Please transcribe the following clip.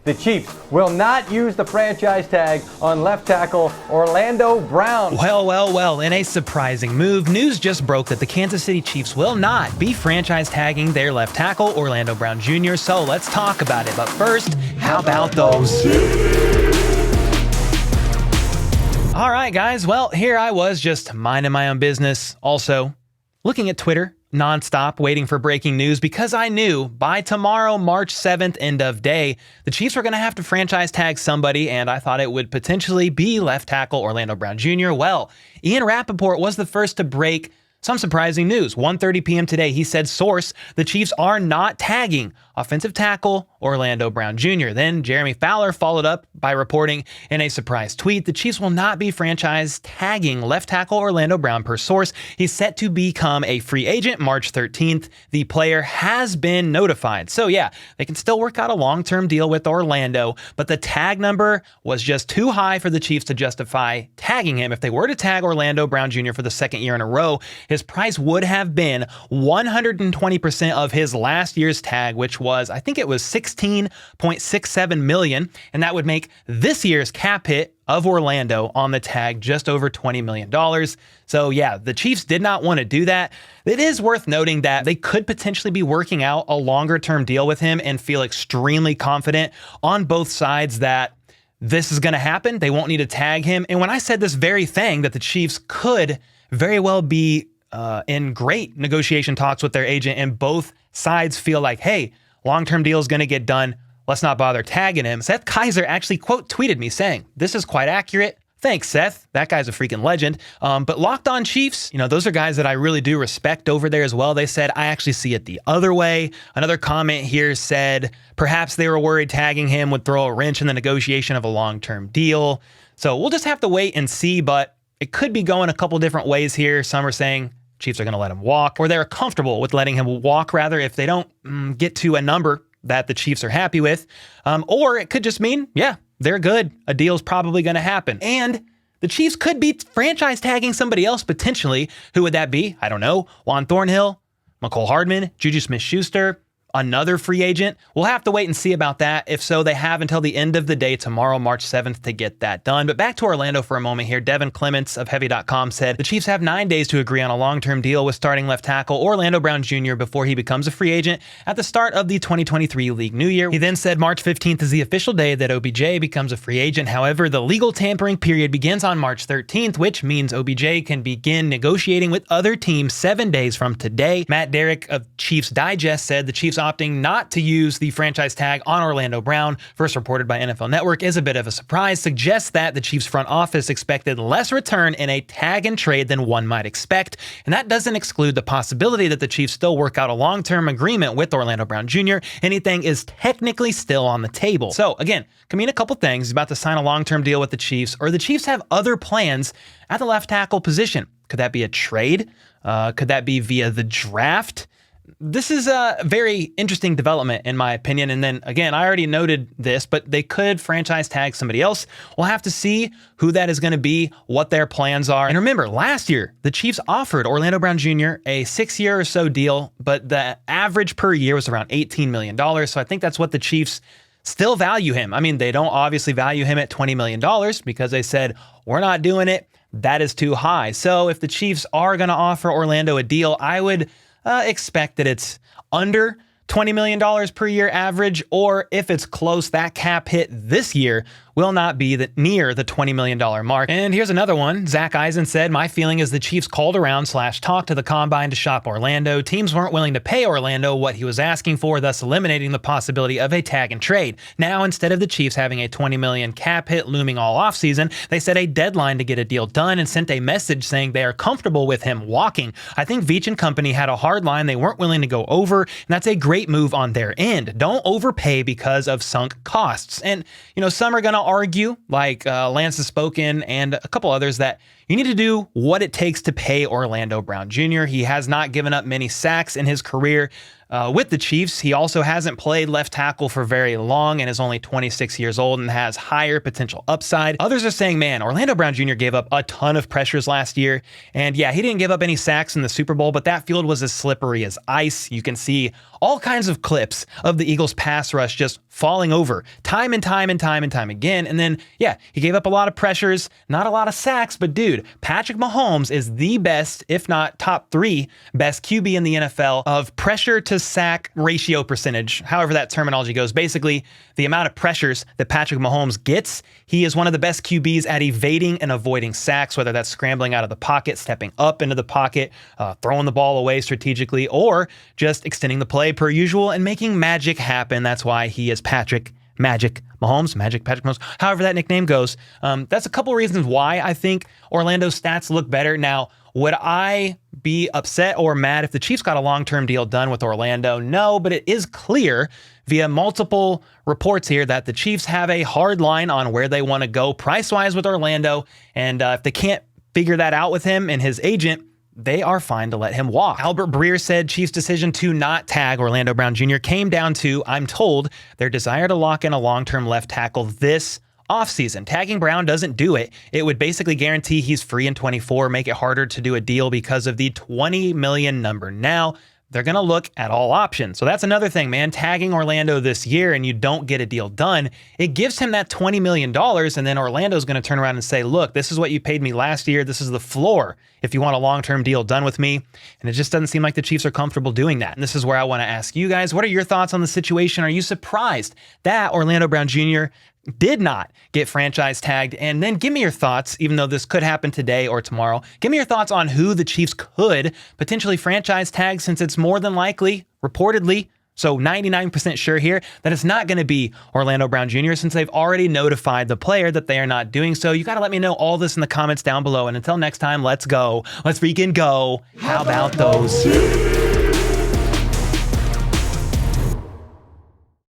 The Chiefs will not use the franchise tag on left tackle Orlando Brown. Well, in a surprising move, news just broke that the Kansas City Chiefs will not be franchise tagging their left tackle Orlando Brown Jr., so let's talk about it. But first, how about those? All right, guys, well, here I was just minding my own business, also looking at Twitter nonstop, waiting for breaking news because I knew by tomorrow, March 7th, end of day, the Chiefs were going to have to franchise tag somebody, and I thought it would potentially be left tackle Orlando Brown Jr. Well, Ian Rappaport was the first to break some surprising news. 1:30 p.m. today, he said, source, the Chiefs are not tagging offensive tackle Orlando Brown Jr. Then Jeremy Fowler followed up by reporting in a surprise tweet, the Chiefs will not be franchise tagging left tackle Orlando Brown per source. He's set to become a free agent March 13th. The player has been notified. So yeah, they can still work out a long-term deal with Orlando, but the tag number was just too high for the Chiefs to justify tagging him. If they were to tag Orlando Brown Jr. for the second year in a row, his price would have been 120% of his last year's tag, which was, I think it was $16.67 million, and that would make this year's cap hit of Orlando on the tag just over $20 million. So yeah, the Chiefs did not want to do that. It is worth noting that they could potentially be working out a longer-term deal with him and feel extremely confident on both sides that this is going to happen. They won't need to tag him. And when I said this very thing, that the Chiefs could very well be in great negotiation talks with their agent and both sides feel like, hey, long-term deal is going to get done. Let's not bother tagging him. Seth Kaiser actually quote tweeted me saying, this is quite accurate. Thanks, Seth. That guy's a freaking legend. But Locked On Chiefs, those are guys that I really do respect over there as well. They said, I actually see it the other way. Another comment here said, perhaps they were worried tagging him would throw a wrench in the negotiation of a long-term deal. So we'll just have to wait and see, but it could be going a couple different ways here. Some are saying Chiefs are going to let him walk, or they're comfortable with letting him walk, rather, if they don't get to a number that the Chiefs are happy with. Or it could just mean, yeah, they're good. A deal's probably going to happen. And the Chiefs could be franchise tagging somebody else potentially. Who would that be? I don't know. Juan Thornhill, McCole Hardman, Juju Smith-Schuster, another free agent. We'll have to wait and see about that. If so, they have until the end of the day tomorrow, March 7th, to get that done. But back to Orlando for a moment here. Devin Clements of Heavy.com said the Chiefs have 9 days to agree on a long-term deal with starting left tackle Orlando Brown Jr. before he becomes a free agent at the start of the 2023 league new year. He then said March 15th is the official day that OBJ becomes a free agent. However, the legal tampering period begins on March 13th, which means OBJ can begin negotiating with other teams 7 days from today. Matt Derrick of Chiefs Digest said the Chiefs opting not to use the franchise tag on Orlando Brown, first reported by NFL Network, is a bit of a surprise, suggests that the Chiefs front office expected less return in a tag and trade than one might expect, and that doesn't exclude the possibility that the Chiefs still work out a long-term agreement with Orlando Brown Jr. Anything is technically still on the table. So again, could mean a couple things. He's about to sign a long-term deal with the Chiefs, or the Chiefs have other plans at the left tackle position. Could that be a trade? Could that be via the draft? This is a very interesting development, in my opinion. And then again, I already noted this, but they could franchise tag somebody else. We'll have to see who that is going to be, what their plans are. And remember, last year, the Chiefs offered Orlando Brown Jr. a 6-year or so deal, but the average per year was around $18 million. So I think that's what the Chiefs still value him. I mean, they don't obviously value him at $20 million because they said, we're not doing it. That is too high. So if the Chiefs are going to offer Orlando a deal, I would expect that it's under $20 million per year average, or if it's close, that cap hit this year will not be near the $20 million mark. And here's another one. Zach Eisen said, my feeling is the Chiefs called around / talked to the combine to shop Orlando. Teams weren't willing to pay Orlando what he was asking for, thus eliminating the possibility of a tag and trade. Now, instead of the Chiefs having a $20 million cap hit looming all offseason, they set a deadline to get a deal done and sent a message saying they are comfortable with him walking. I think Veach and company had a hard line they weren't willing to go over, and that's a great move on their end. Don't overpay because of sunk costs. And, some are going to argue, like Lance has spoken and a couple others, that you need to do what it takes to pay Orlando Brown Jr. He has not given up many sacks in his career. with the Chiefs. He also hasn't played left tackle for very long and is only 26 years old and has higher potential upside. Others are saying, man, Orlando Brown Jr. gave up a ton of pressures last year. And yeah, he didn't give up any sacks in the Super Bowl, but that field was as slippery as ice. You can see all kinds of clips of the Eagles pass rush just falling over time and time again. And then, yeah, he gave up a lot of pressures, not a lot of sacks, but dude, Patrick Mahomes is the best, if not top 3 best QB in the NFL of pressure to sack ratio percentage, however that terminology goes. Basically, the amount of pressures that Patrick Mahomes gets, he is one of the best QBs at evading and avoiding sacks, whether that's scrambling out of the pocket, stepping up into the pocket, throwing the ball away strategically, or just extending the play per usual and making magic happen. That's why he is Patrick Magic Mahomes, however that nickname goes. That's a couple reasons why I think Orlando's stats look better. Now, would I be upset or mad if the Chiefs got a long-term deal done with Orlando? No, but it is clear via multiple reports here that the Chiefs have a hard line on where they want to go price-wise with Orlando. And if they can't figure that out with him and his agent, they are fine to let him walk. Albert Breer said Chiefs' decision to not tag Orlando Brown Jr. came down to, I'm told, their desire to lock in a long-term left tackle this offseason. Tagging Brown doesn't do it. It would basically guarantee he's free in 24, make it harder to do a deal because of the $20 million number. Now, they're going to look at all options. So that's another thing, man. Tagging Orlando this year and you don't get a deal done, it gives him that $20 million. And then Orlando's going to turn around and say, look, this is what you paid me last year. This is the floor if you want a long-term deal done with me. And it just doesn't seem like the Chiefs are comfortable doing that. And this is where I want to ask you guys, what are your thoughts on the situation? Are you surprised that Orlando Brown Jr. did not get franchise tagged? And then give me your thoughts, even though this could happen today or tomorrow. Give me your thoughts on who the Chiefs could potentially franchise tag, since it's more than likely, reportedly, so 99% sure here, that it's not going to be Orlando Brown Jr. since they've already notified the player that they are not doing so. You got to let me know all this in the comments down below. And until next time, let's go. Let's freaking go. How about those?